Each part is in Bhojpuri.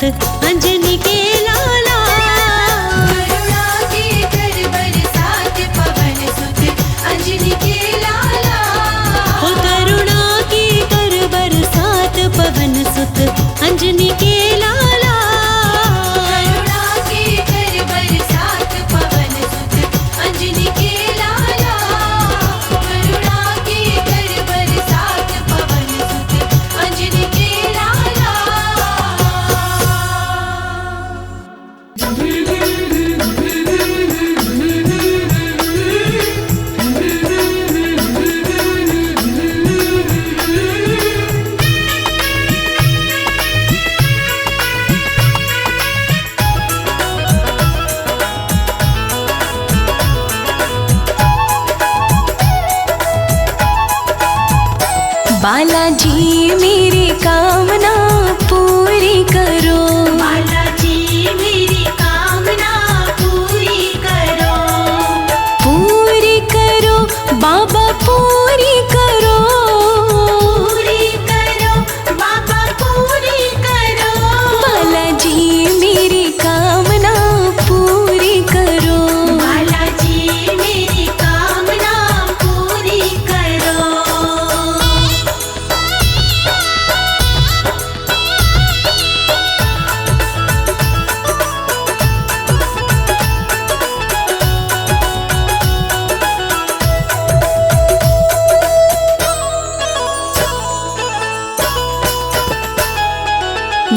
सुत अंजनी के लाला। करुणा के कर बरसात पवन सुत अंजनी के लाला। ओ करुणा की कर बरसात पवन सुत अंजनी के लाला। करुणा के कर बरसात पवन सुत अंजनी के लाला। करुणा के कर बरसात पवन सुत अंजनी के लाला। बालाजी मेरी कामना पूरी करो। बालाजी मेरी कामना पूरी करो। पूरी करो बाबा पूरी करो। पूरी करो बाबा पूरी करो। बालाजी मेरी कामना पूरी करो। बालाजी मेरी कामना पूरी करो।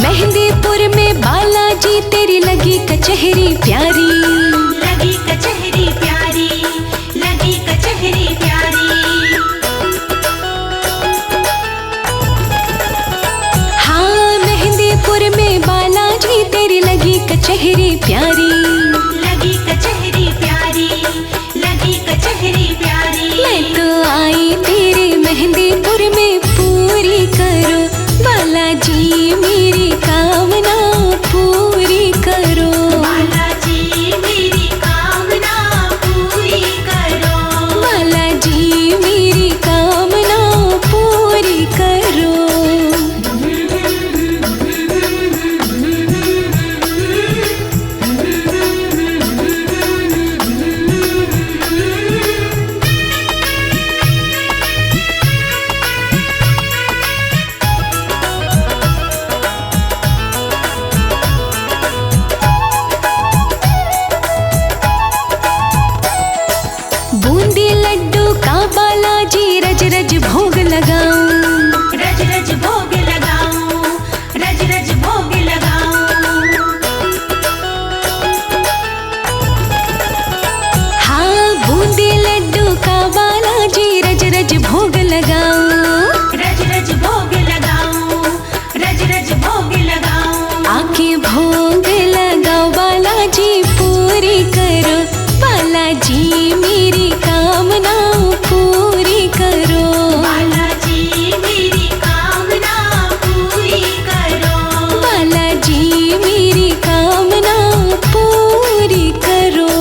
मेहंदीपुर में बालाजी तेरी लगी कचहरी प्यारी। लगी कचहरी प्यारी। लगी कचहरी प्यारी। हाँ मेहंदीपुर में बालाजी तेरी लगी कचहरी प्यारी। लगी कचहरी प्यारी। लगी कचहरी प्यारी। मैं तो आई तेरे मेहंदीपुर में पूरी करो। बालाजी मेरी कामना पूरी करो। बालाजी मेरी कामना पूरी करो। बालाजी मेरी कामना पूरी करो। बूंदी लड्डू का बालाजी रज रज भोग लगाऊं। रज रज भोग लगाऊं। रज रज भोग लगाऊं। हाँ बूंदी लड्डू का बालाजी रज रज भोग लगाऊं। रज रज भोग लगाऊं। रज रज भोग लगाऊं। आके भोग लगाओ बालाजी पूरी करो। बालाजी मेरी कामना पूरी करो। बालाजी मेरी कामना पूरी करो। बालाजी मेरी कामना पूरी करो।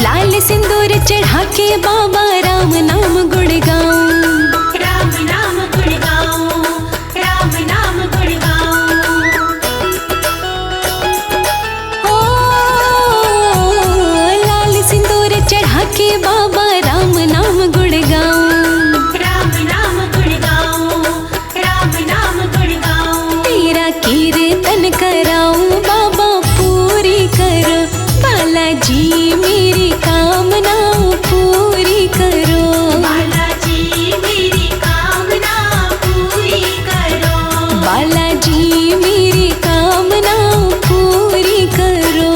लाल सिंदूर चढ़ा के बाबा राम नाम गुण गाऊं। राम नाम गुण गाऊं। राम नाम गुण गाऊं। ओ लाल सिंदूर चढ़ा के बाबा राम नाम गुण गाऊं। राम नाम गुण गाऊं। राम नाम गुण गाऊं। तेरा कीर्तन कराऊं बाबा पूरी करो। बालाजी मेरी कामना पूरी करो। बालाजी मेरी कामना पूरी करो। बालाजी मेरी कामना पूरी करो।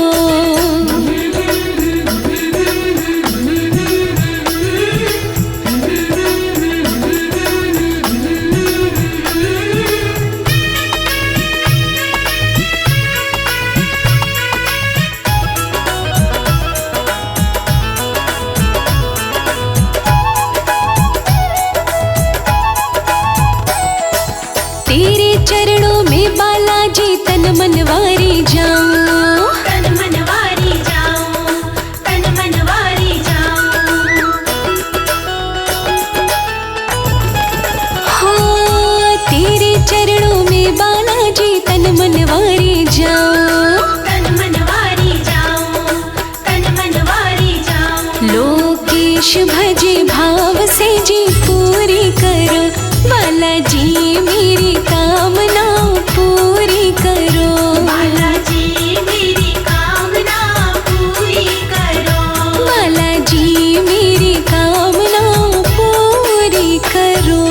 बालाजी मेरी कामना पूरी करो। बालाजी मेरी कामना पूरी करो। बालाजी मेरी कामना पूरी करो।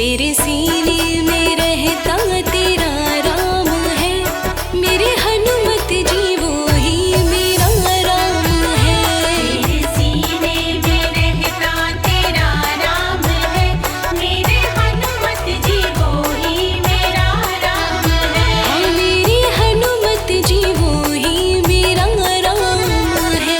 तेरे सीने में रहता तेरा राम है, मेरे हनुमत जी वो ही मेरा राम है। तेरे सीने में रहता तेरा राम है, मेरे हनुमत जी वो ही मेरा राम है। हाँ, मेरी हनुमत जी वो ही मेरा राम है।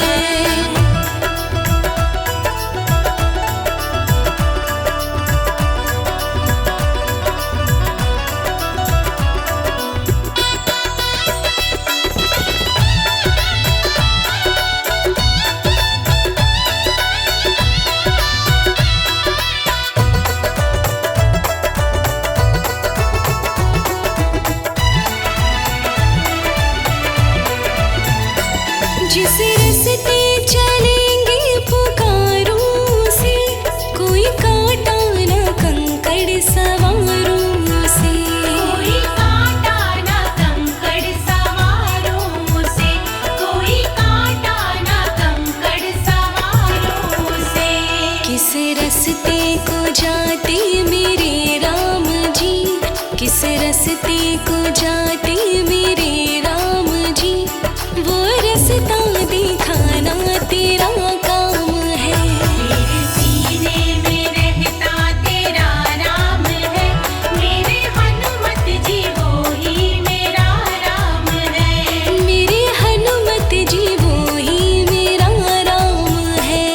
जिस रास्ते चलेंगे पुकारों से, कोई कांटा न कंकड़ सवारों से। कोई कांटा ना कंकड़ सवारों से, कोई कांटा ना कंकड़ सवारों से। किस रास्ते को जाते मेरे राम जी, किस रास्ते को जाते मेरे राम जी, वो रास्ता दिखाना तेरा काम है। तेरे सीने में रहता तेरा राम है, मेरे हनुमत जी वो ही मेरा राम है। मेरे हनुमत जी वो ही मेरा राम है।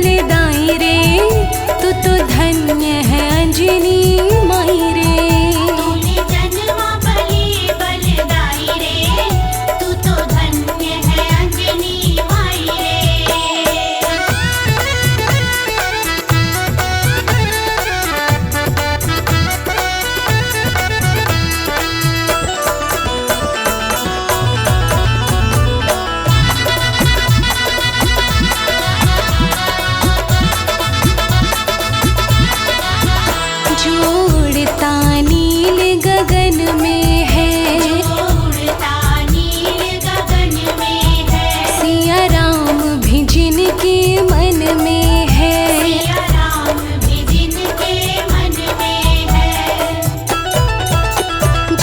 बलिदाई रे, तू तो धन्य है अंजनी माई रे। तूने जन्मा बलि बलिदाई रे, तू तो धन्य है अंजनी माई रे। जोड़ता नील गगन में है, जोड़ता नील गगन में है, सिया राम भी जिनके मन में है। सिया राम भी जिनके मन में है।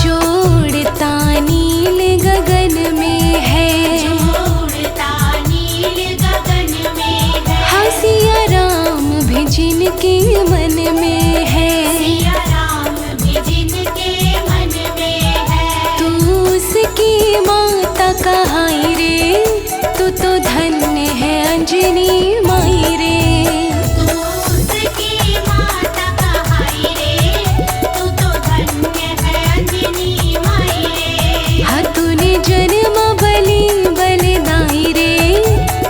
जोड़ता नील गगन में है, जोड़ता नील गगन में है, हाँ सिया राम भी जिनके मन में है। सिया राम भी जिनके मन में है। तू उसकी माता कहाई रे, तू तो धन्य है अंजनी माई रे। तू उसकी माता कहाई रे, तू तो धन्य है अंजनी माई रे। हाँ तूने जन्म बलि बलिदाई रे,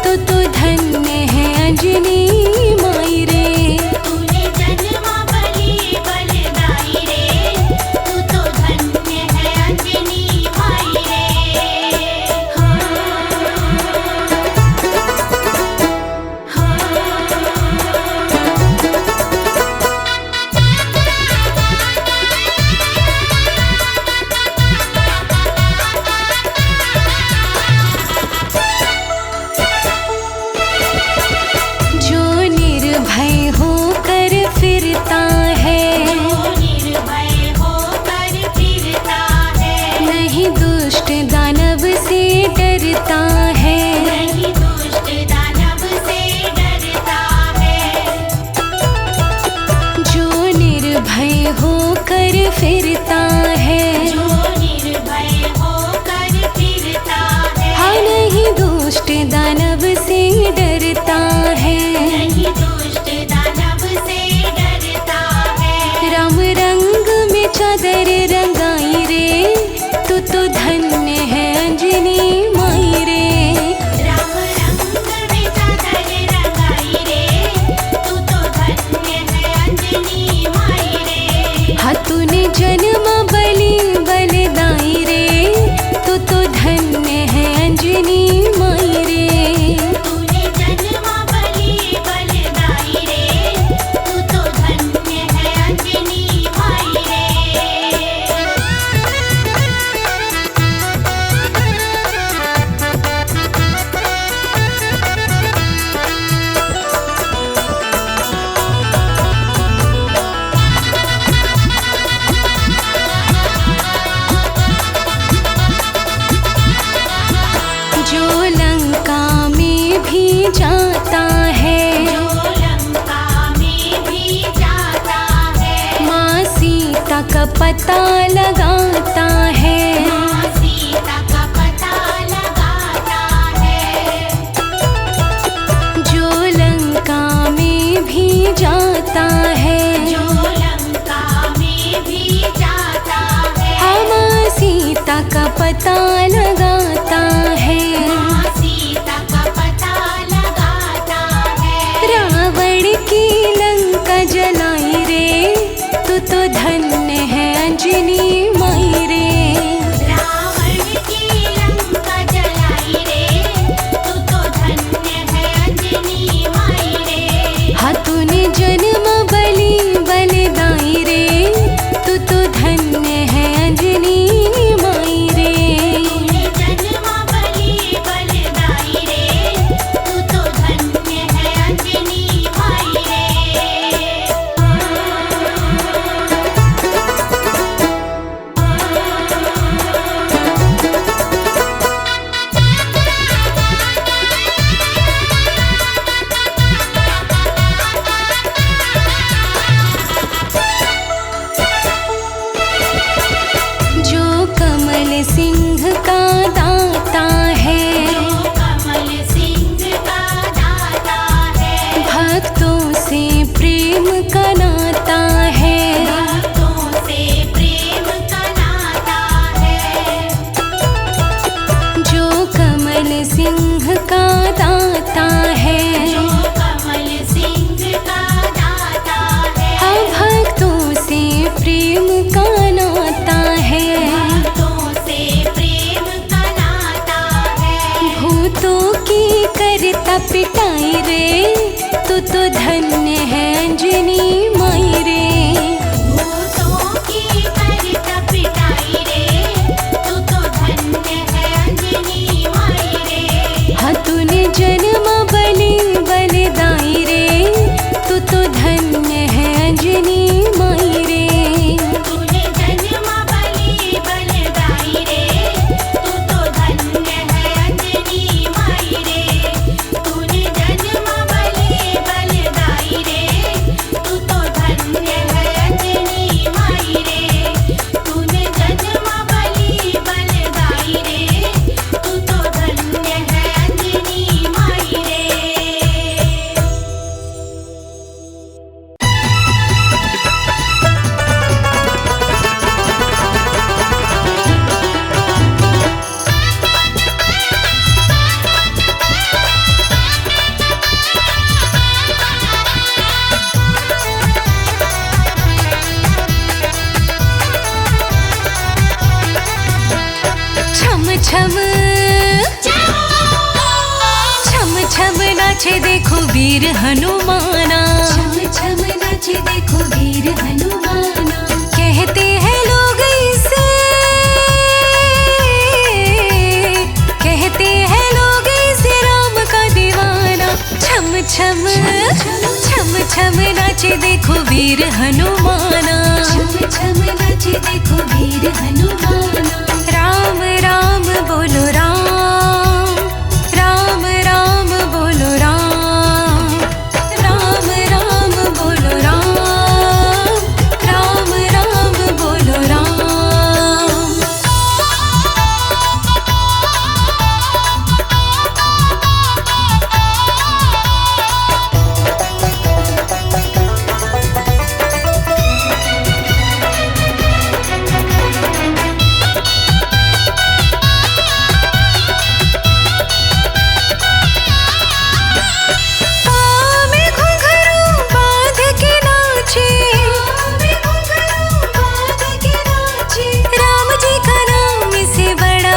तू तो धन्य है अंजनी माई रे। तूने जन्मा बलि बलिदाई रे, तू तो धन्य है अंजनी माई रे। हाँ जो निर्भय होकर फिरता है, जो निर्भय होकर फिरता है, नहीं दुष्ट दानव से डरता है। नहीं दुष्ट दानव से डरता है। जो निर्भय होकर फिरता है, जो निर्भय होकर फिरता है, हाँ नहीं दुष्ट दानव से डरता है। नहीं दुष्ट दानव से डरता है। राम रंग में चादर रंगाई रे, तू तो धन्य है अंजनी माई रे। राम रंग में चादर रंगाई रे, तू तो धन्य है अंजनी माई रे। हाँ तूने जन्म बलि बलिदाई रे, तू तो धन्य है अंजनी माई रे। तूने जन्मा बलि बलिदाई रे, तू तो धन्य है अंजनी माई रे। जो लंका में भी जाता है, जो लंका में भी जाता है, माँ सीता का पता लगाता है। माँ सीता का पता लगाता है। जो लंका में भी जाता है, जो लंका में भी जाता है, हाँ माँ सीता का पता लगाता है। माँ सीता का पता लगाता है। रावण की लंका जलाई रे, तू तो धन्य है अंजनी माई रे। रावण की लंका जलाई रे, तू तो धन्य है अंजनी माई रे। हाँ तूने जन्म बलि बलिदाई रे, तू तो धन्य है अंजनी माई रे। छम छम छम नाचे देखो वीर हनुमाना, छम छम नाचे देखो वीर हनुमाना। कहते हैं लोग इसे, कहते हैं लोग इसे राम का दीवाना। छम छम छम छम नाचे देखो वीर हनुमाना, छम छम नाचे देखो वीर हनुमाना। राम राम बोलो राम, राम राम बोलो राम, राम राम बोलो राम, राम राम बोलो राम।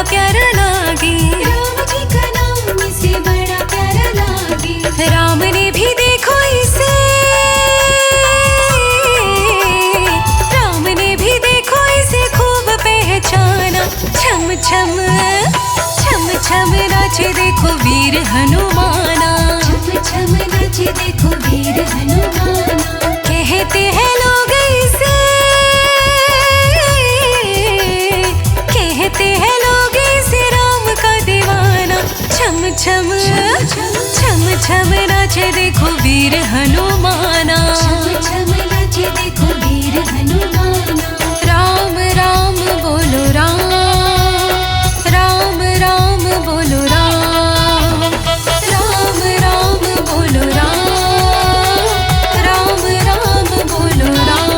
प्यारा लागे, राम जी का नाम इसे बड़ा प्यारा लागे। राम ने भी देखो इसे, राम ने भी देखो इसे खूब पहचाना। छम छम छम छम नाचे देखो वीर हनुमाना, छम छम नाचे देखो वीर हनुमाना। कहते हैं लोग इसे, कहते हैं लोग इसे राम का दीवाना। छम छम छम छम नाचे देखो वीर हनुमाना, छम छम नाचे देखो वीर हनुमाना। राम राम बोलो राम, राम राम बोलो राम, राम राम बोलो राम, राम राम बोलो राम।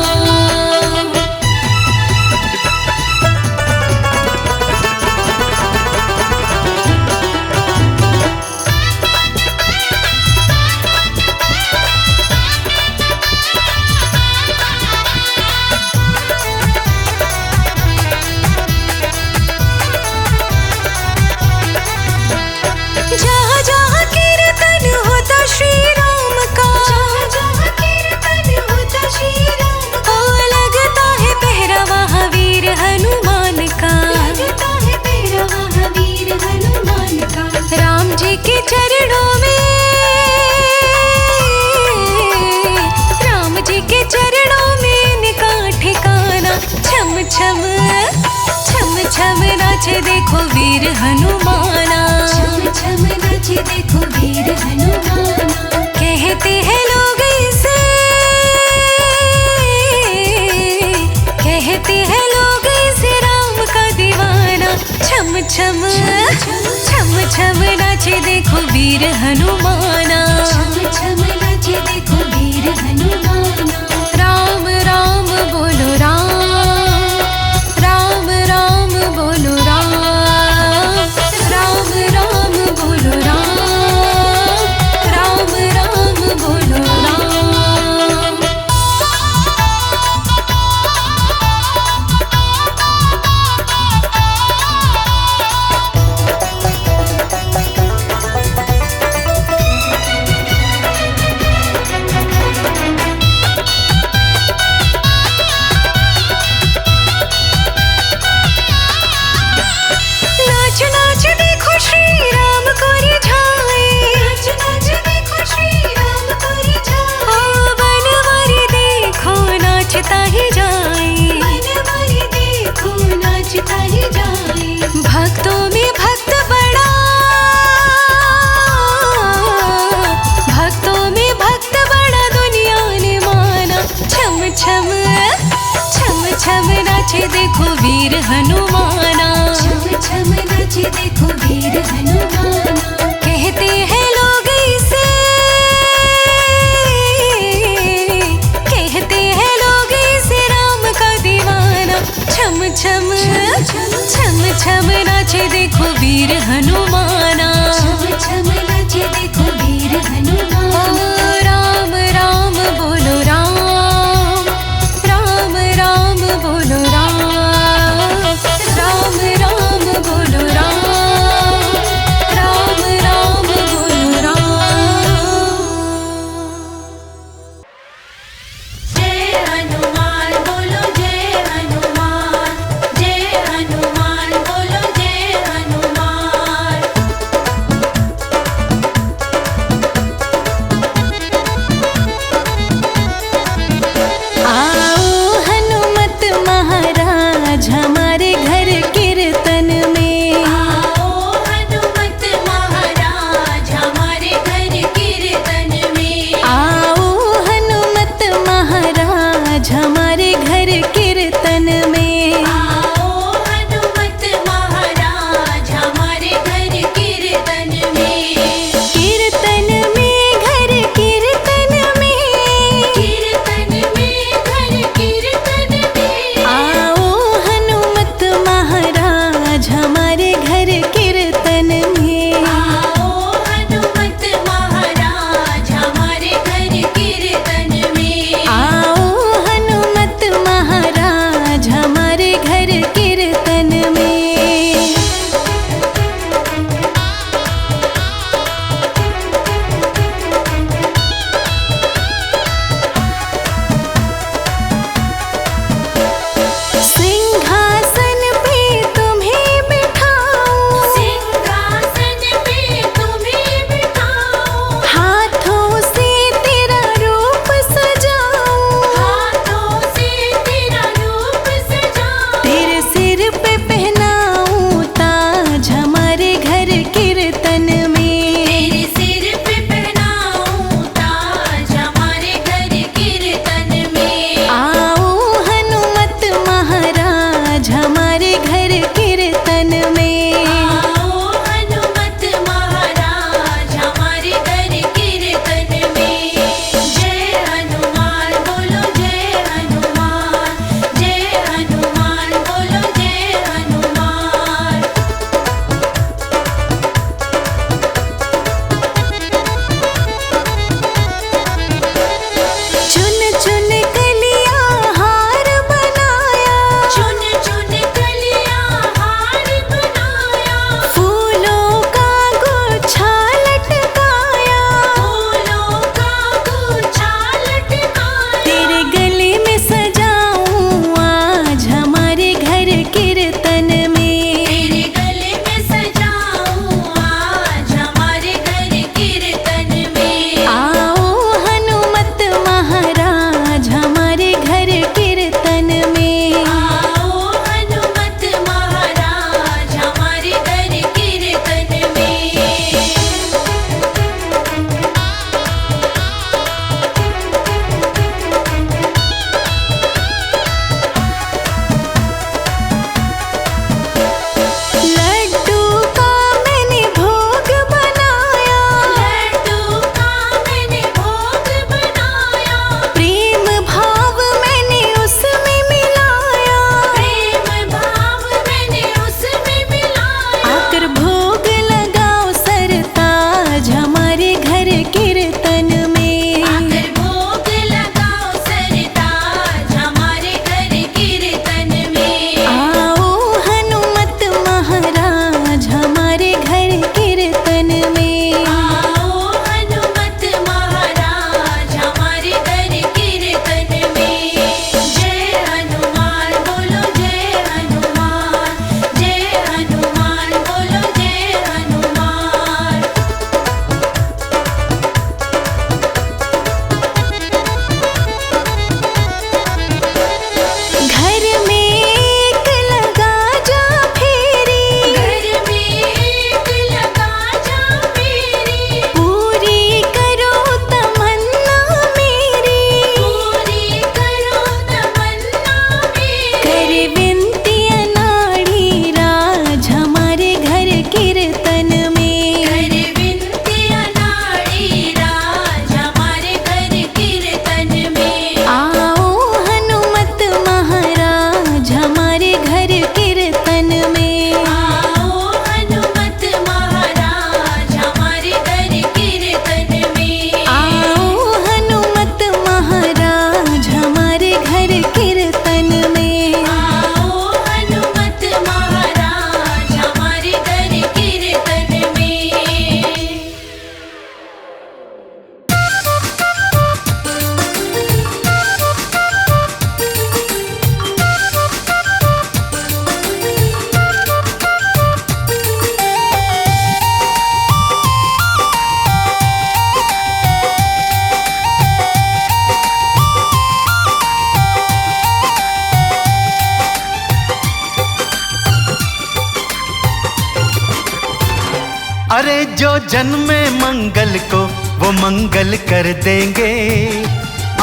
जहाँ जहाँ कीर्तन होता श्री राम का, जहाँ जहाँ कीर्तन होता श्री राम का। ओ लगता है पहरा वहाँ वीर हनुमान का, लगता है पहरा वहाँ वीर हनुमान का। राम जी के चरणों में, राम जी के चरणों में इनका ठिकाना। छम छम छम छम नाचे देखो वीर हनुमाना, छम छम नाचे देखो वीर हनुमाना। कहते हैं लोग इसे, कहते हैं लोग इसे राम का दीवाना। छम छम छम छम नाचे देखो वीर हनुमाना, छम छम नाचे देखो वीर हनुमाना। राम राम बोलो राम, राम राम बोलो राम, राम राम बोलो राम, राम राम बोलो राम। नाच नाच देखो श्री राम को रिझाए, नाच नाच देखो श्री राम को रिझाए। ओ बनवारी देखो नाचता ही जाए, बनवारी देखो नाचता ही जाए। भक्तों में भक्त बड़ा, भक्तों में भक्त बड़ा दुनिया ने माना। छम छम छम छम नाचे देखो वीर हनुमाना, छम छम नाचे देखो वीर हनुमाना। कहते हैं लोग इसे, कहते हैं लोग इसे राम का दीवाना। छम छम छम छम नाचे देखो वीर हनुमाना, छम छम नाचे देखो वीर हनुमाना। ओ राम राम बोलो राम, राम राम बोलो राम, राम राम बोलो राम। घर कीर्तन में। आओ हनुमत महाराज हमारे घर कीर्तन में। आओ हनुमत महाराज हमारे घर कीर्तन में। आओ हनुमत महाराज हमारे घर कीर्तन में। अरे जो जन्मे मंगल को वो मंगल कर देंगे।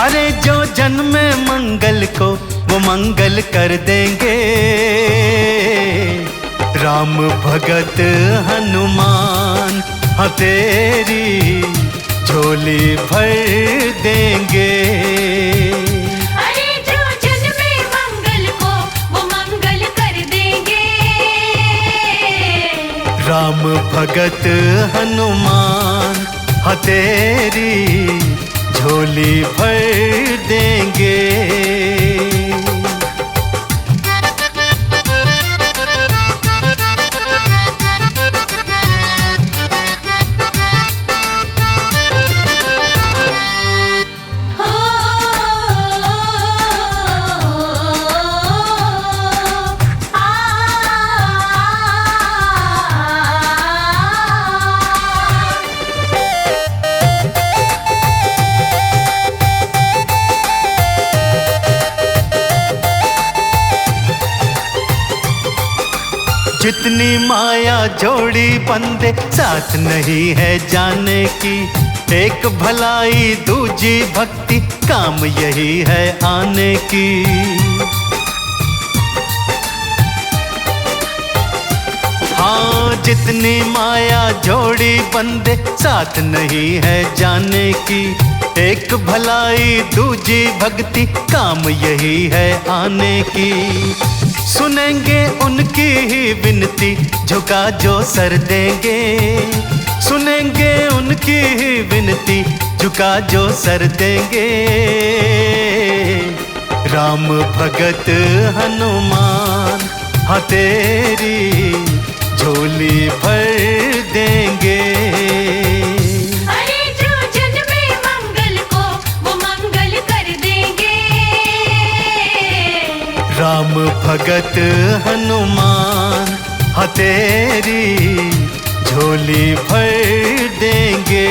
अरे जो जन्मे मंगल को वो मंगल कर देंगे। राम भगत हनुमान हाँ तेरी झोली भर देंगे। अरे जो जन्मे मंगल को वो मंगल कर देंगे। राम भगत हनुमान हाँ तेरी झोली भर देंगे। हो जितनी माया जोड़ी बंदे साथ नहीं है जाने की। एक भलाई दूजी भक्ति काम यही है आने की। हाँ जितनी माया जोड़ी बंदे साथ नहीं है जाने की। एक भलाई दूजी भक्ति काम यही है आने की। सुनेंगे उनकी ही विनती झुका जो सर देंगे। सुनेंगे उनकी ही विनती झुका जो सर देंगे। राम भगत हनुमान हाँ तेरी झोली भर देंगे। अरे जो जन्मे मंगल को वो मंगल कर देंगे। राम भगत हनुमान हाँ तेरी झोली भर देंगे।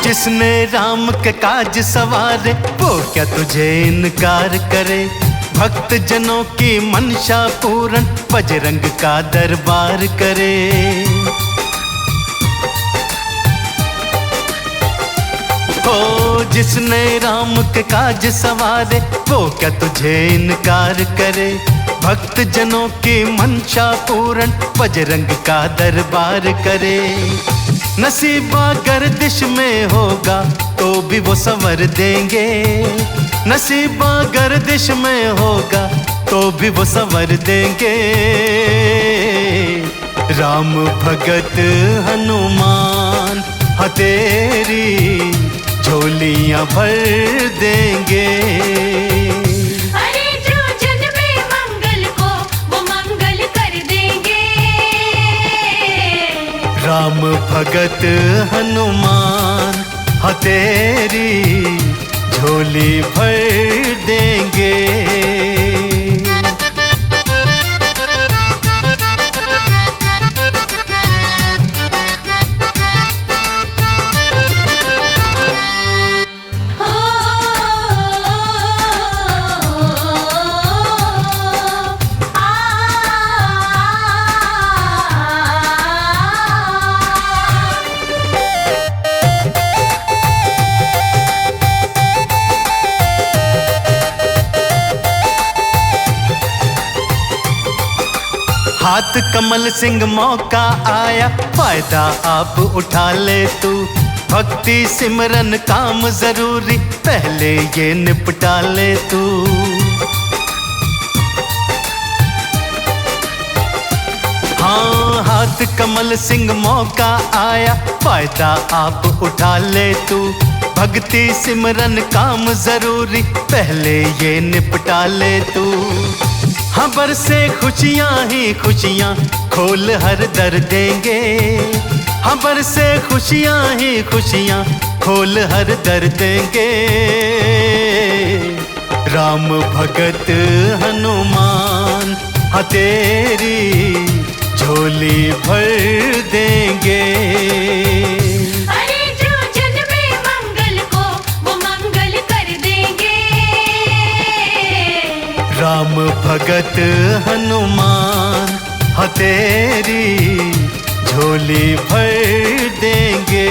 जिसने राम के काज सवारे वो क्या तुझे इनकार करे। भक्त जनों की मनसा पूरन बजरंग का दरबार करे। ओ जिसने राम के काज सवारे वो क्या तुझे इनकार करे। भक्त जनों की मनसा पूरन बजरंग का दरबार करे। नसीबा गर्दिश में होगा तो भी वो संवर देंगे। नसीबा गर्दिश में होगा तो भी वो संवर देंगे। राम भगत हनुमान हाँ तेरी झोलियां भर देंगे। अरे जो जन्मे मंगल को वो मंगल कर देंगे। राम भगत हनुमान हाँ तेरी झोली भर देंगे। हाथ कमल सिंह मौका आया, फायदा आप उठा ले तू। भक्ति सिमरन काम जरूरी, पहले ये निपटा ले तू। हाँ, हाथ कमल सिंह मौका आया, फायदा आप उठा ले तू। भक्ति सिमरन काम जरूरी, पहले ये निपटा ले तू। हाँ, बरसे खुशियाँ ही खुशियाँ, खोल हर दर देंगे। हाँ, बरसे खुशियाँ ही खुशियाँ, खोल हर दर देंगे। राम भगत हनुमान, हाँ तेरी झोली भर देंगे। अरे जो जन्मे मंगल को, वो मंगल कर देंगे। राम भगत हनुमान, हाँ तेरी झोली भर देंगे।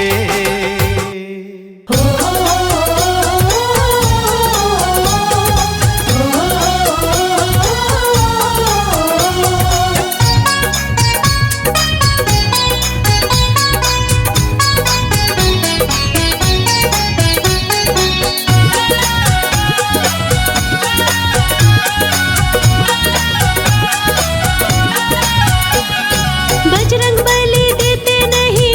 बजरंग बली देते नहीं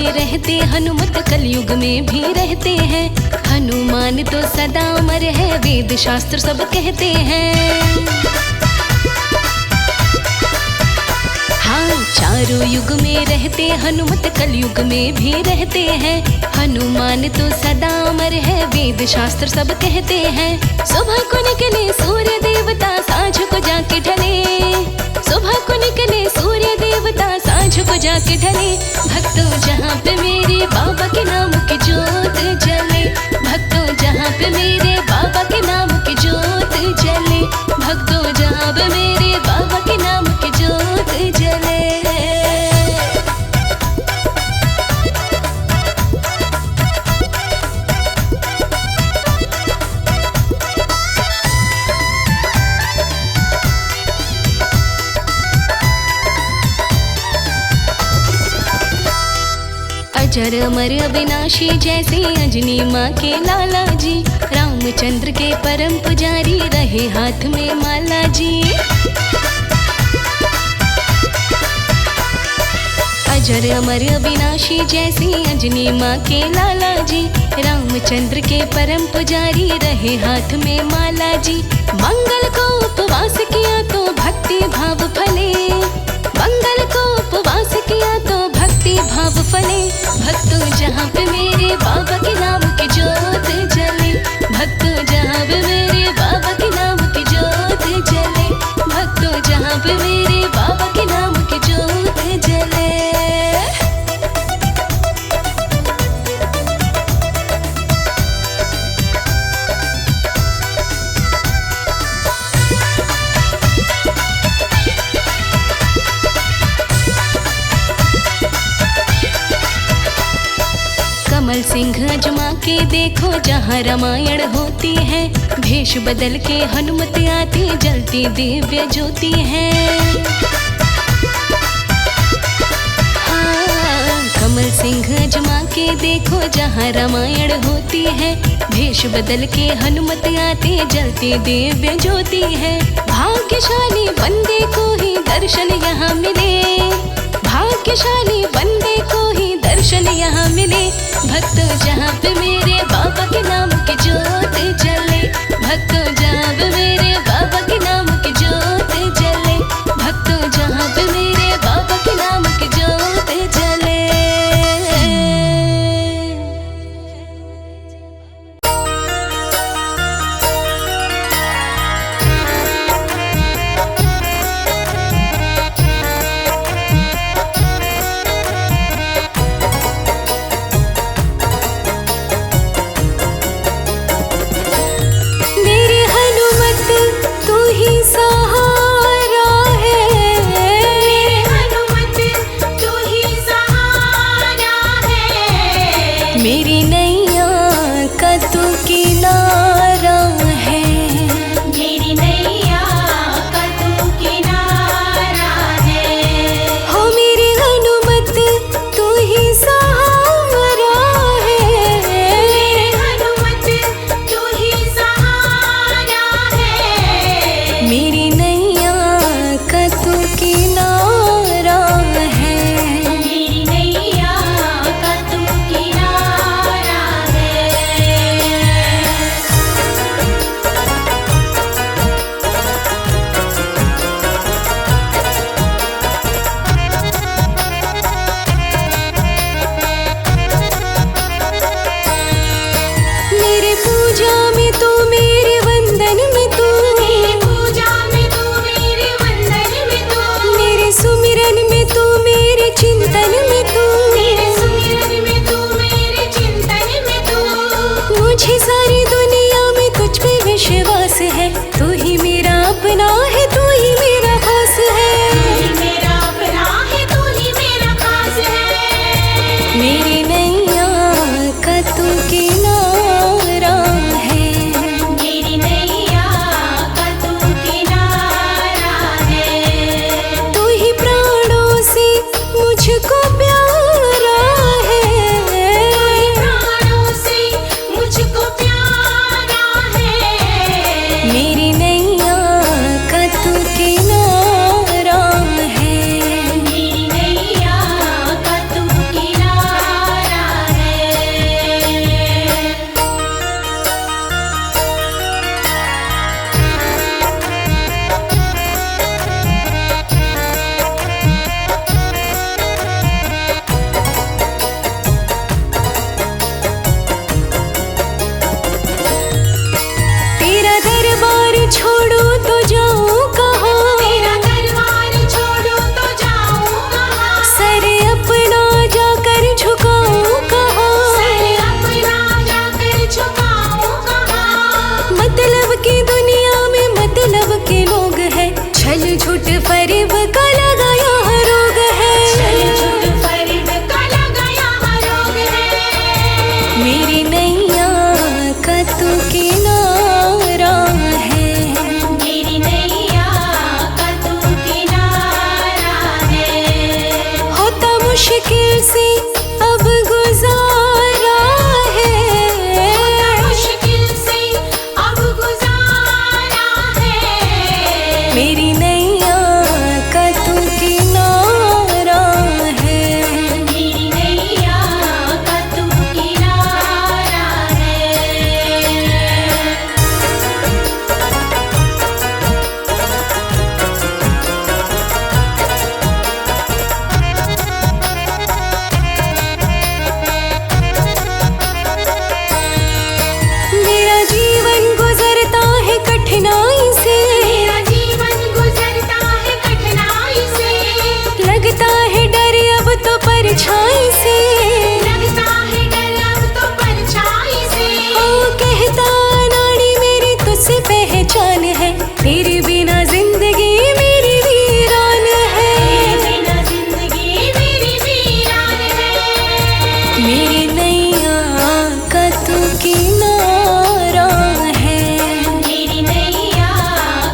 में रहते हनुमत कलयुग में भी रहते हैं। हनुमान तो सदा अमर है, वेद शास्त्र सब कहते हैं। हाँ, चारों युग में रहते हनुमत कलयुग में भी रहते हैं। हनुमान तो सदा अमर है, वेद शास्त्र सब कहते हैं। सुबह को निकले सूर्य देवता, सांझ को जाके ढले। सुबह को निकले सूर्य देवता, सांझ को जाके ढले। भक्तों जहाँ पे मेरे बाबा के नाम की जोत जले। भक्तों जहाँ पे मेरे बाबा के नाम की जोत जले। भक्तों जहाँ पे मेरे बाबा के नाम की जोत जले। अजर अमर अविनाशी जैसे अंजनी माँ के लाला जी। रामचंद्र के परम पुजारी रहे हाथ में माला जी। अजर अमर अविनाशी जैसे अंजनी माँ के लाला जी। रामचंद्र के परम पुजारी रहे हाथ में माला जी। मंगल को उपवास किया तो भक्ति भाव फले। मंगल को उपवास किया तो भक्ति भाव फले। भक्तों जहाँ पे मेरे बाबा के नाम की जोत जले। भक्तों जहाँ पे मेरे बाबा के नाम की जोत जले। भक्तों जहाँ पे मेरे बाबा के नाम की जोत जले। कमल सिंह अजमा के देखो जहाँ रामायण होती है। भेष बदल के हनुमत आती, जलती दिव्य ज्योति है। हाँ, कमल सिंह अजमा के देखो जहाँ रामायण होती है। भेष बदल के हनुमत आती, जलती दिव्य ज्योति है। भाग्यशाली बंदे को ही दर्शन यहाँ मिले। भाग्यशाली बंदे को ही दर्शन यहाँ मिले। भक्तों जहाँ पे मेरे बाबा के नाम की जोत जले। भक्तों जहाँ पे मेरे बाबा के नाम की जोत जले। भक्तों जहाँ पे मेरे बाबा के नाम की जोत जले। मेरी नैया का तू किनारा है। मेरी नैया का तू किनारा है। हो मेरी हनुमत तू ही सहारा है। मेरी हनुमत तू ही सहारा है। मेरी नैया का तू किनारा है। मेरी नैया का तू किनारा मेरी नैया का तू किनारा है, मेरी नैया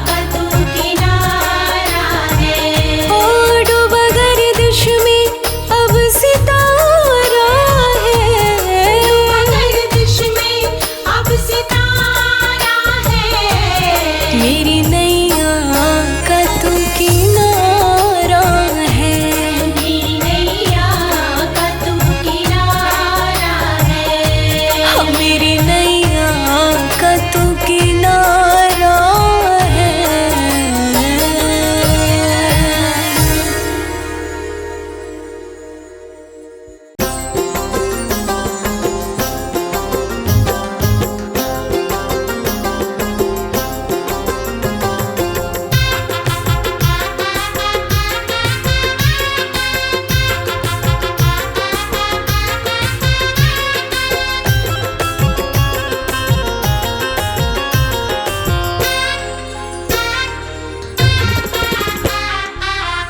का तू किनारा है। ओ डूबा गर्दिश में अब सितारा है, गर्दिश में अब सितारा है। मेरी नैया का तू किनारा है, मेरी नैया का तू किनारा है। हाँ, मेरी नैया का तू किनारा है।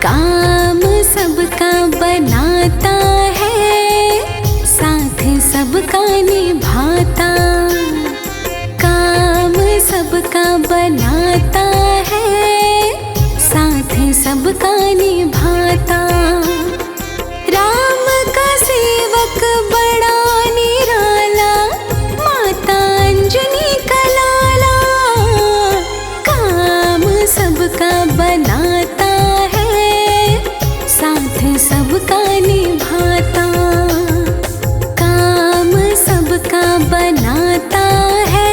काम सबका बनाता है, साथ सबका निभाता। काम सबका बनाता है, साथ सबका निभाता। राम का सेवक बड़ा निराला, माता अंजनी का लाला। काम सबका बनाता है, साथ सबका निभाता। काम सबका बनाता है,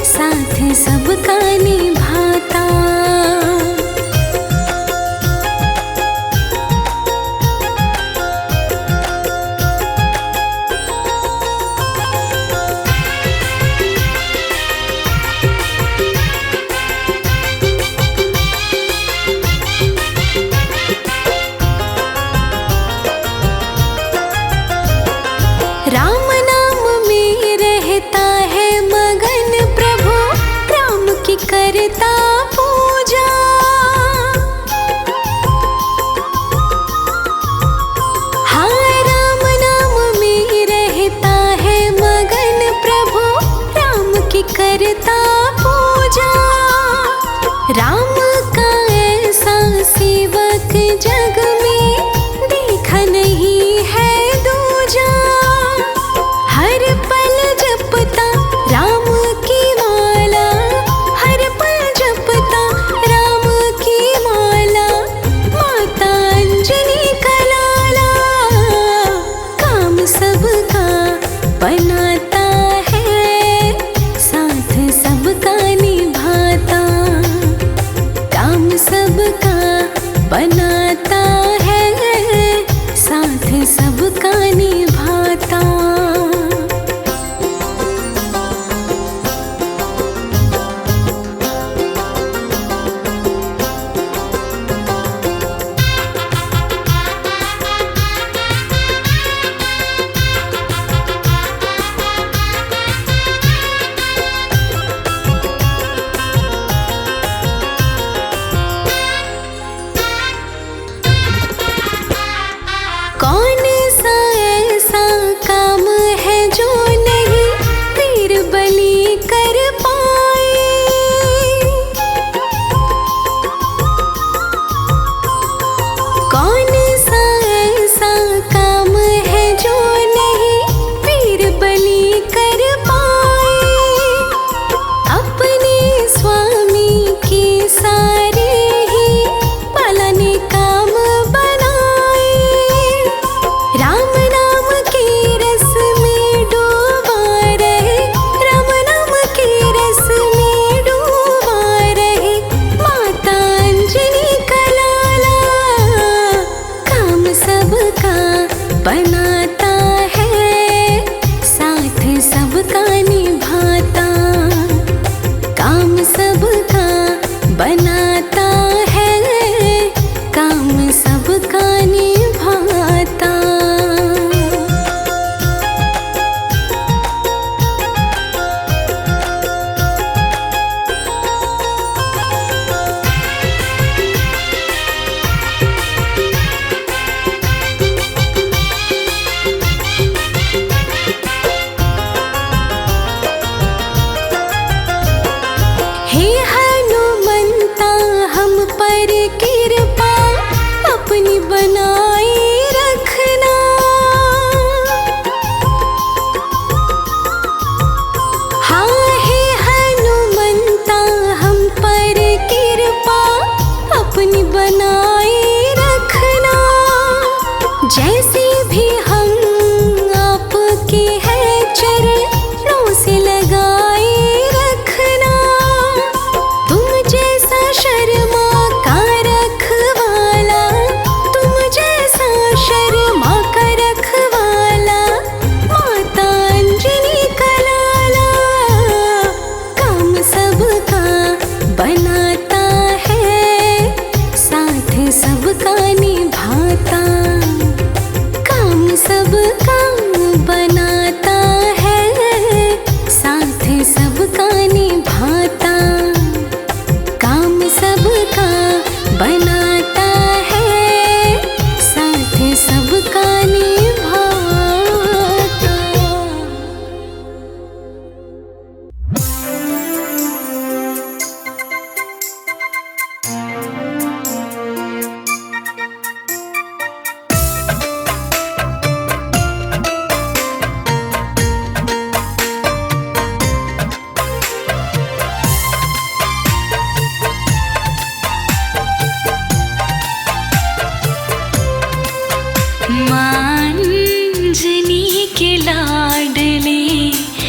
साथ सबका निभाता। राम नाम में रहता है मगन प्रभु, राम की करता पूजा। हाँ, राम नाम में रहता है मगन प्रभु, राम की करता पूजा। राम का ऐसा सेवक जग में देखा नहीं है दूजा। हर पल जपता राम की माला, हर पल जपता राम की माला। माता अंजनी का लाला, काम सबका बनाता है, साथ सबका निभाता। काम सबका बनाता है, साथ सबका निभाता। की है चरणों से लगाए रखना। तुम जैसा शर्मा का रखवाला, तुम जैसा शर्मा का रखवाला, माता अंजनी का लाला। काम सबका बनाता है, साथ सबका निभाता। काम सबका बनाता है, साथ सबका निभाता। काम सबका बनाता है, साथ सबका निभाता। मांजनी के लाडले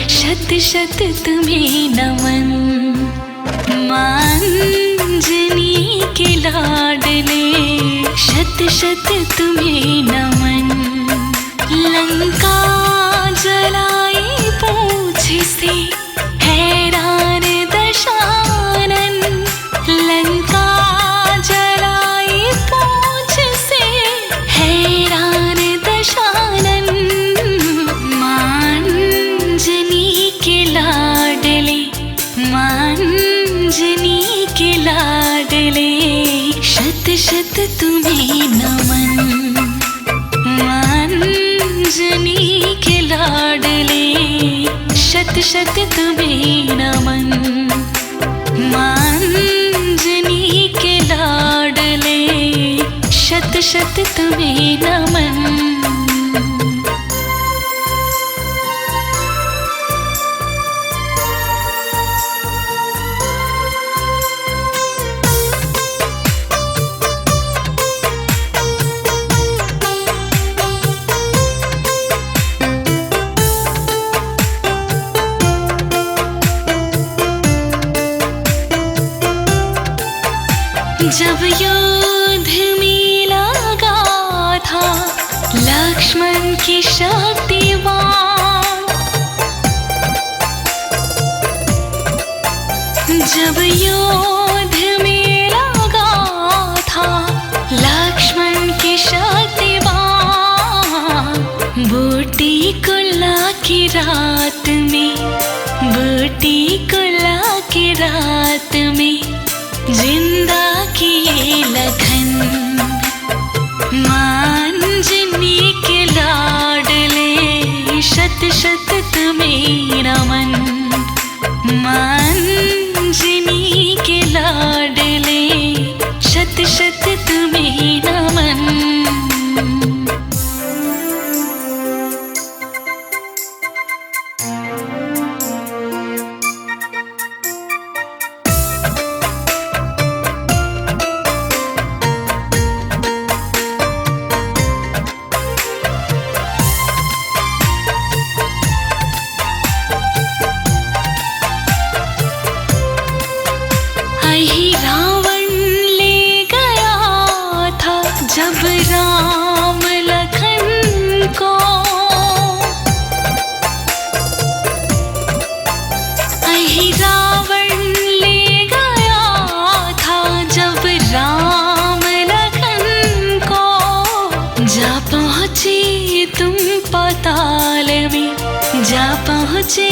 शत शत तुम्हें नमन। मांजनी के लाडले शत शत तुम्हें नमन। लंका जलाई पूछ से हैरान दशानन। लंका जलाई पूछ से हैरान दशानन। मांजनी के लाडले, मांजनी के लाडले शत शत तुम्हें नमन। मांजनी के लाडले शत शत तुम्हें नमन। मांजनी के लाडले शत शत तुम्हें नमन। जब युद्ध में लगा था लक्ष्मण की शक्तिवान। जब युद्ध में लगा था लक्ष्मण की शक्तिवान। बूटी कुल्ला की रात में, बूटी कुल्ला की रात में जिंदा किए लखन। मांजनी के लाडले शत शत तुम्हें नमन। मांजनी के लाडले शत शत तुम्हें नमन। ही रावण ले गया था जब राम लखन को। ही रावण ले गया था जब राम लखन को। जा पहुँचे तुम पाताल में, जा पहुँचे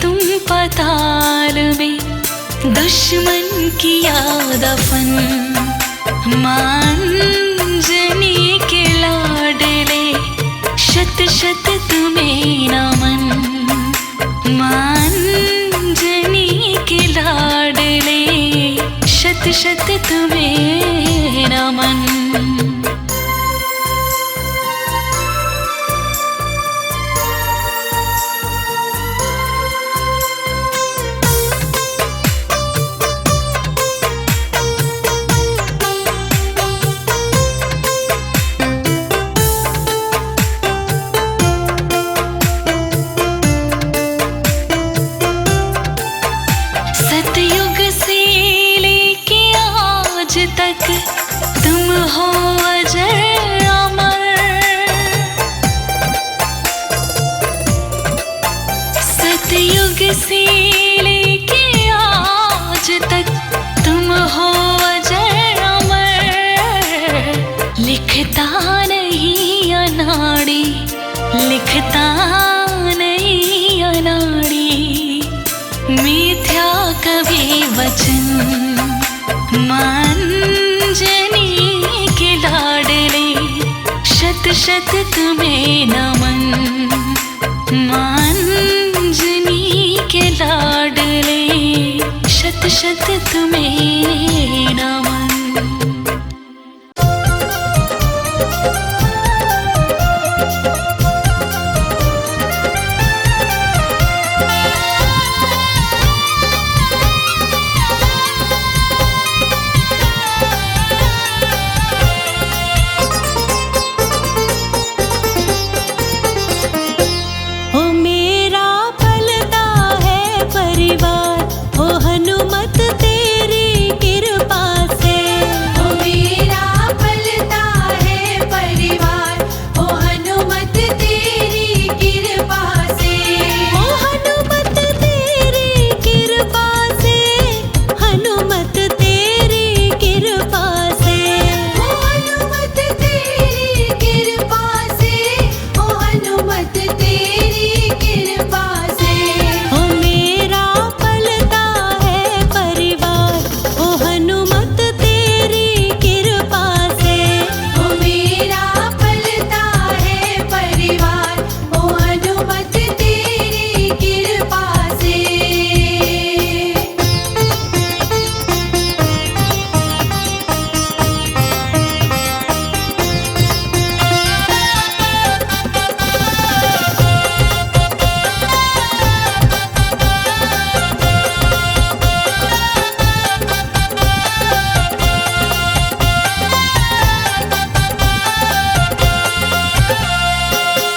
तुम पाताल में, दुश्मन किया दफन। मांजनी के लाडले शत शत तुम्हें नमन। मांजनी के लाडले शत शत तुम्हें नमन। किसी लेके आज तक तुम हो अजर अमर। लिखता नहीं अनाड़ी, लिखता नहीं अनाड़ी, मिथ्या कभी वचन। मांजनी के लाडले शत शत तुम्हें नमन। मांजनी के लाडले शत शत तुम्हें नमन।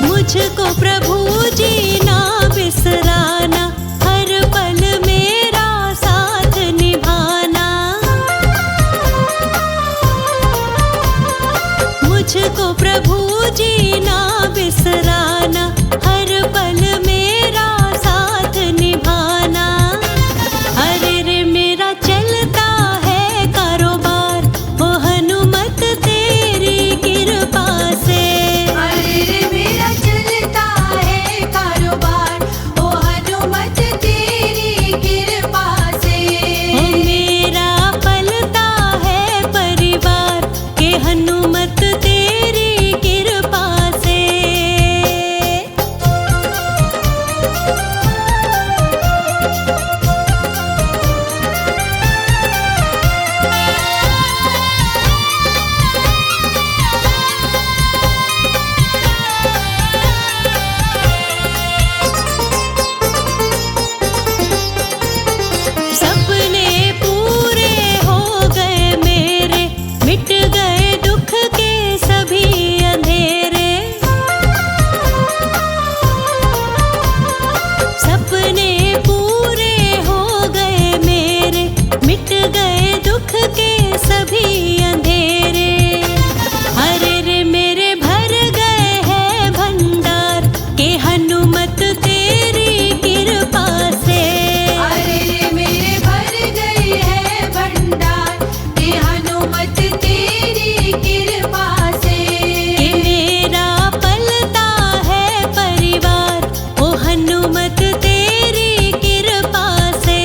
मुझको प्रभु जी ना बिसराना, हर पल मेरा साथ निभाना। मुझको प्रभु जी ना बिसराना, हर पल मेरा साथ निभाना। अरे रे मेरा चलता है कारोबार, ओ हनुमत तेरी कृपा से। अरे रे मेरा चलता है कारोबार, ओ हनुमत तेरी कृपा से। ओ मेरा पलता है परिवार, के हनुमत तेरी कृपा से। सपने पूरे हो गए मेरे, मिट गए दुख के सभी अंधेरे। सपने पूरे हो गए मेरे, मिट गए दुख के सभी अंधेरे। अरे रे मेरे भर गए हैं भंडार, के हनुमत तेरी कृपा से। अरे रे मेरे भर गए हैं भंडार, के हनुमत तेरी कृपा से। कि मेरा पलता है परिवार, ओ हनुमत तेरी कृपा से।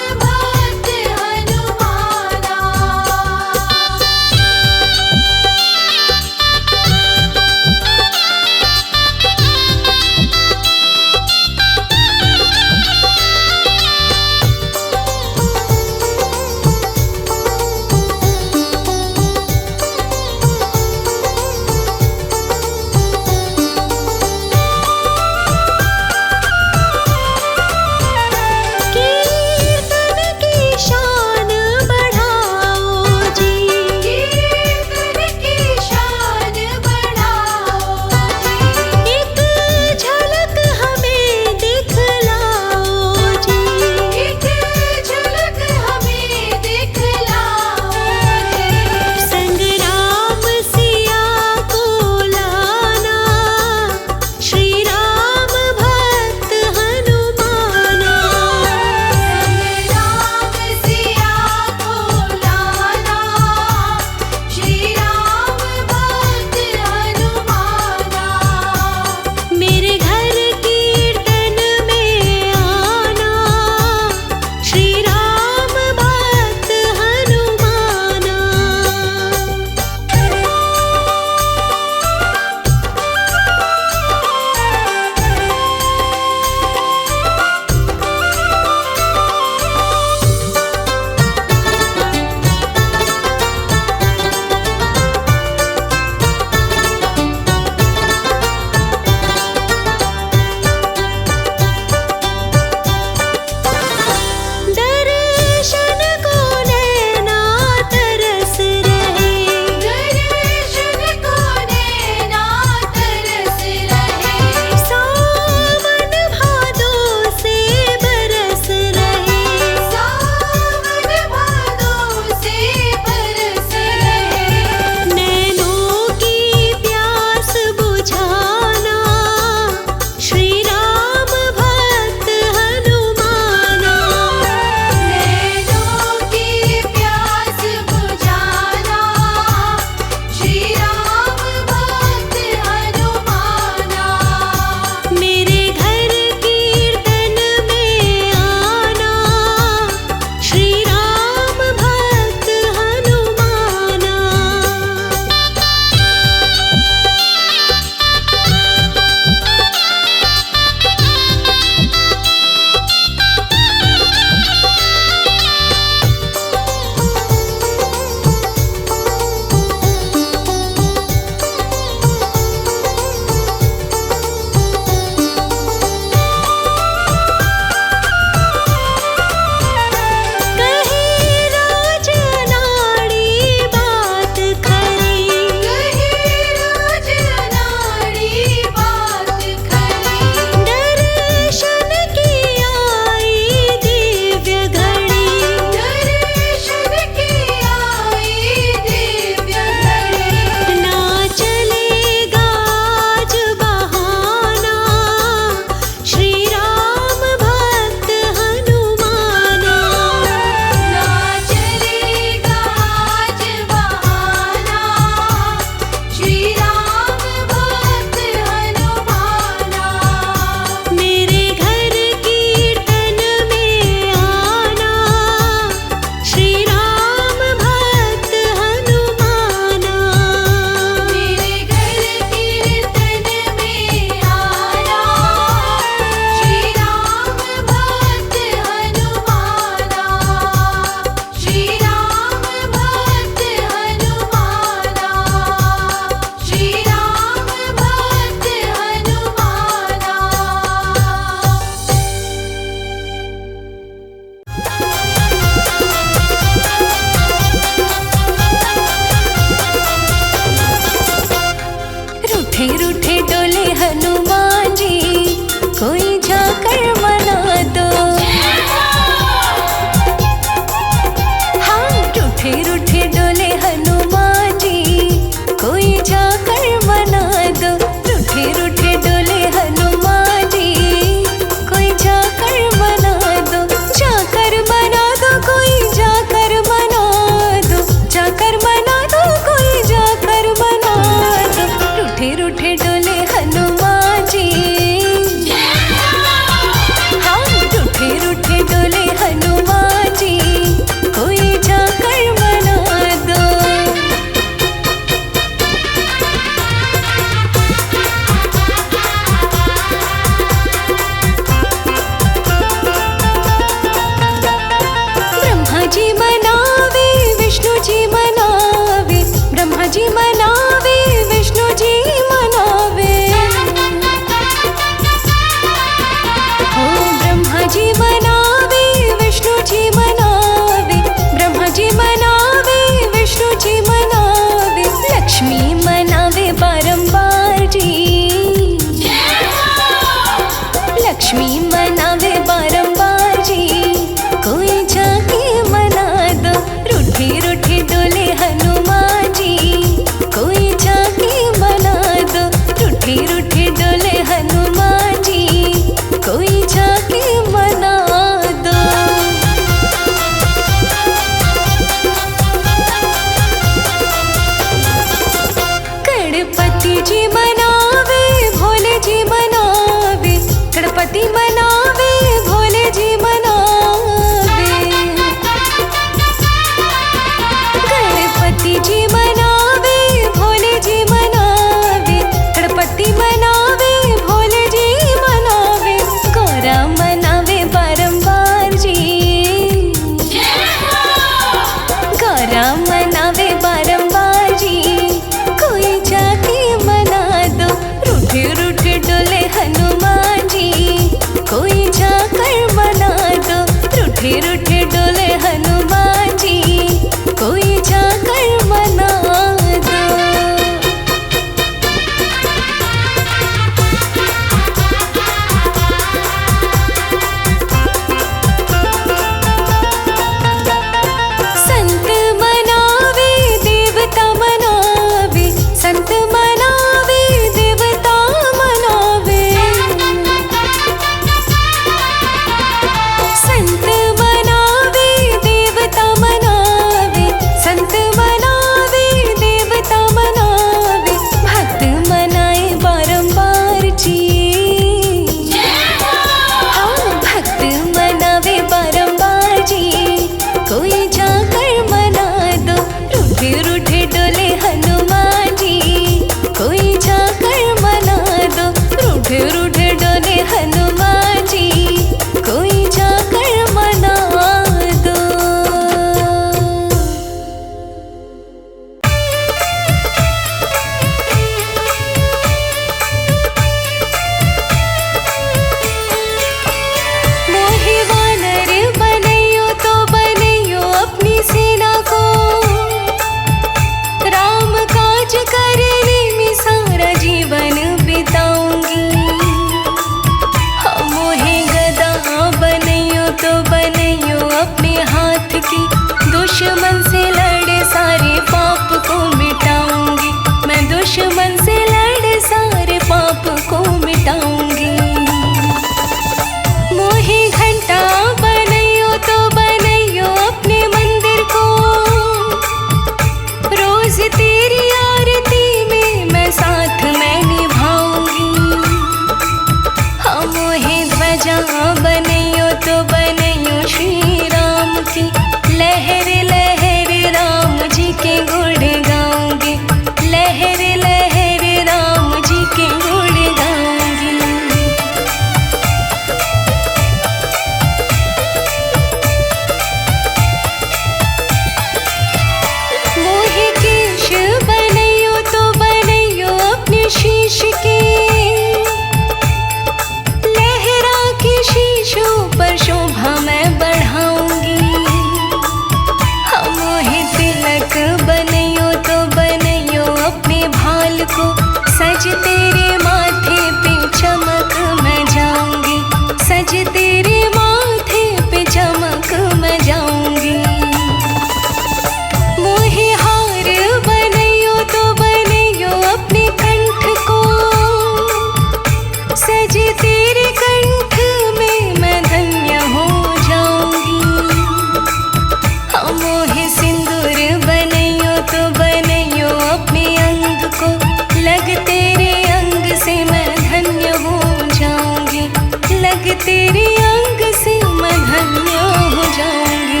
तेरे अंग से मैं धन्य हो जाऊंगी।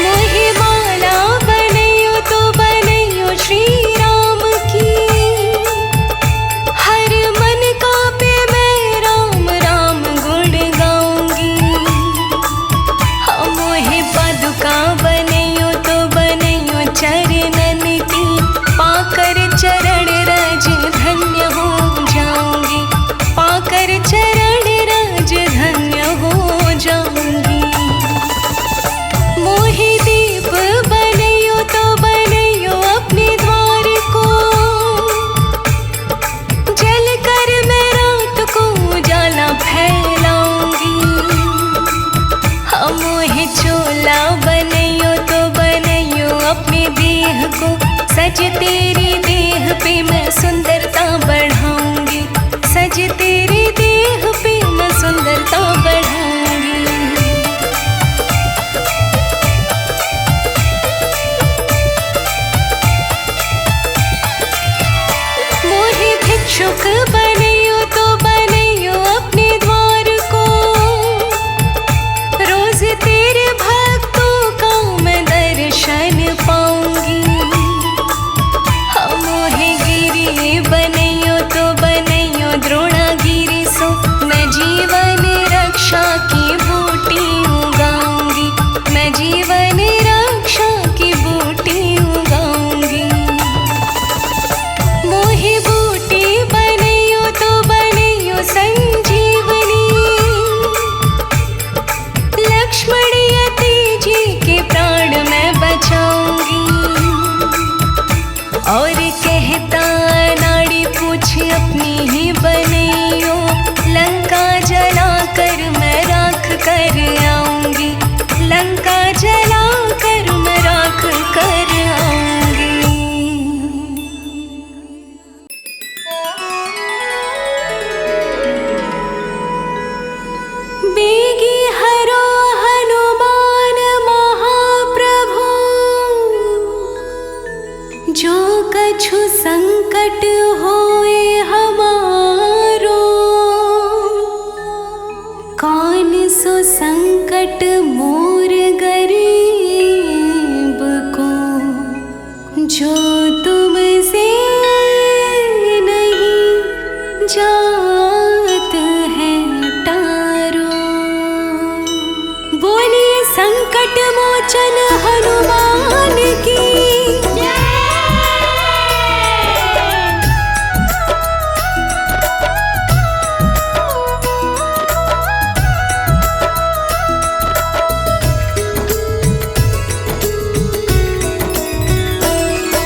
मोहे माला बनैयो तो बनैयो श्री राम की, हर मन का पे मैं राम राम गुण गाऊंगी। मोहे पादुका बनैयो तो बनैयो चरणन की, पाकर चरण रज धन्य हो जाऊंगी, पाकर चरण रज धन्य हो जाऊंगी। मोहे दीप बनैयो तो बनैयो अपने द्वार को, जल कर मैं रात को उजाला फैलाऊंगी। मोहे चोला बनैयो तो बनैयो अपने देह को, सज तेरी देह पे मैं सुंदरता बढ़ाऊंगी, सज तेरी देह पे मैं सुंदरता बढ़ाऊंगी। मोहे भिक्षुक बनैयो तो बनैयो अपने द्वार को, रोज तेरे भक्तों का मैं दर्शन पाऊंगी। मोहे गिरी बनैयो तो बनैयो द्रोणागिरी सो, मैं जीवन रक्षा की बूटी उगाऊंगी, मैं जीवन रक्षा की बूटी उगाऊंगी। मोहे बूटी बनैयो तो बनैयो संजीवनी, लक्ष्मण यति जी के प्राण मैं बचाऊंगी। और कहता नाड़ी पूछ अपनी ही बनैयो, लंका जला कर मैं राख कर आऊंगी, लंका जला कर मैं राख कर आऊंगी। बेगी हरो हनुमान महाप्रभु, जो कछु संकट होए हमारो, कौन सो संकट मोर गरीब को, जो तुमसे नहीं जात है टारो। बोलिए संकट मोचन हनुमान की।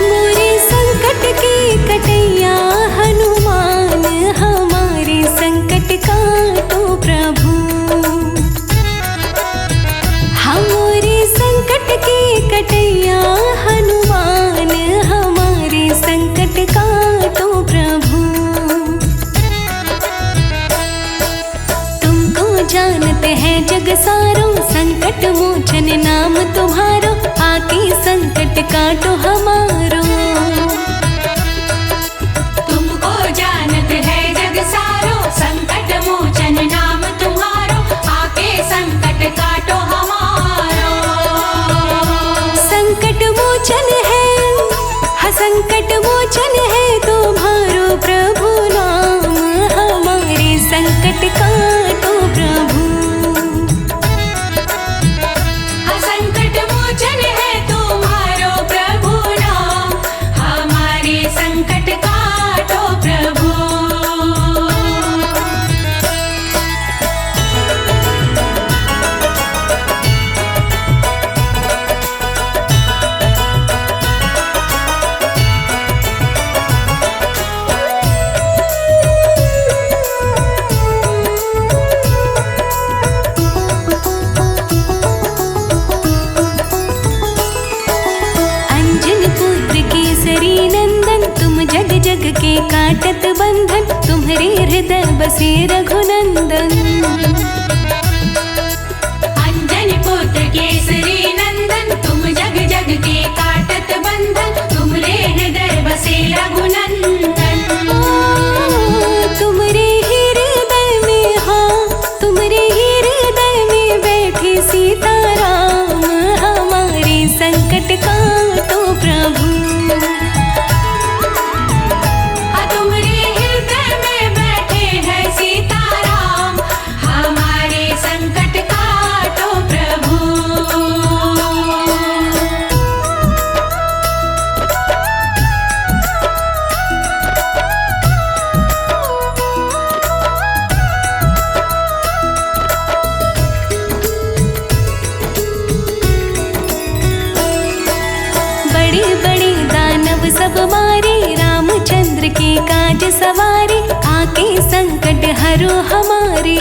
मोरे संकट के कटैया हनुमान, हमारे संकट काटो प्रभु। हमारे संकट के कटैया हनुमान, हमारे संकट काटो प्रभु। तुमको जानते हैं जग सारो, संकट मोचन नाम तुम्हारो, आके संकट काटो हमारो। तुमको जानत है जग सारो, संकट मोचन नाम तुम्हारो, आके संकट काटो हमारो। संकट मोचन है, हाँ संकट मोचन है तुम्हारो प्रभु नाम, हमारे संकट काटो प्रभु। संकट मोचन है तुम्हारो प्रभु नाम, हमारे संकट काटो प्रभु। के काटत बंधन, तुम्हारे हृदय बसे रघुनंदन। अंजनी पुत्र केसरी नंदन, तुम जग जग के काटत बंधन, बसे रघुनंदन। तुमरे हृदय में, हाँ तुमरे हृदय में बैठे सीताराम, हमारे संकट काटो प्रभु। तुम्हारे हृदय में बैठे हैं सीताराम, हमारे संकट काटो प्रभु। बड़े बड़े दानव सब मारे, रामचंद्र के काज सवारे, आके संकट हरो हमारे।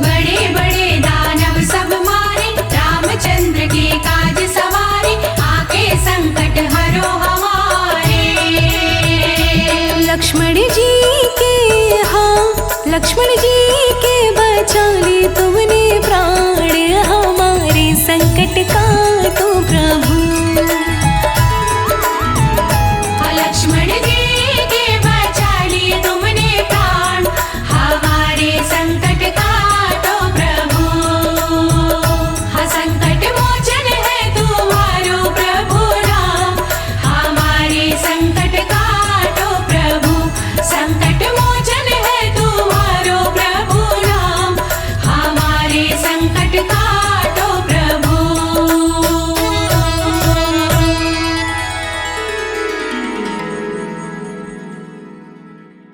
बड़े बड़े दानव सब मारे, रामचंद्र के काज सवारे, आके संकट हरो हमारे। लक्ष्मण जी के, हाँ लक्ष्मण जी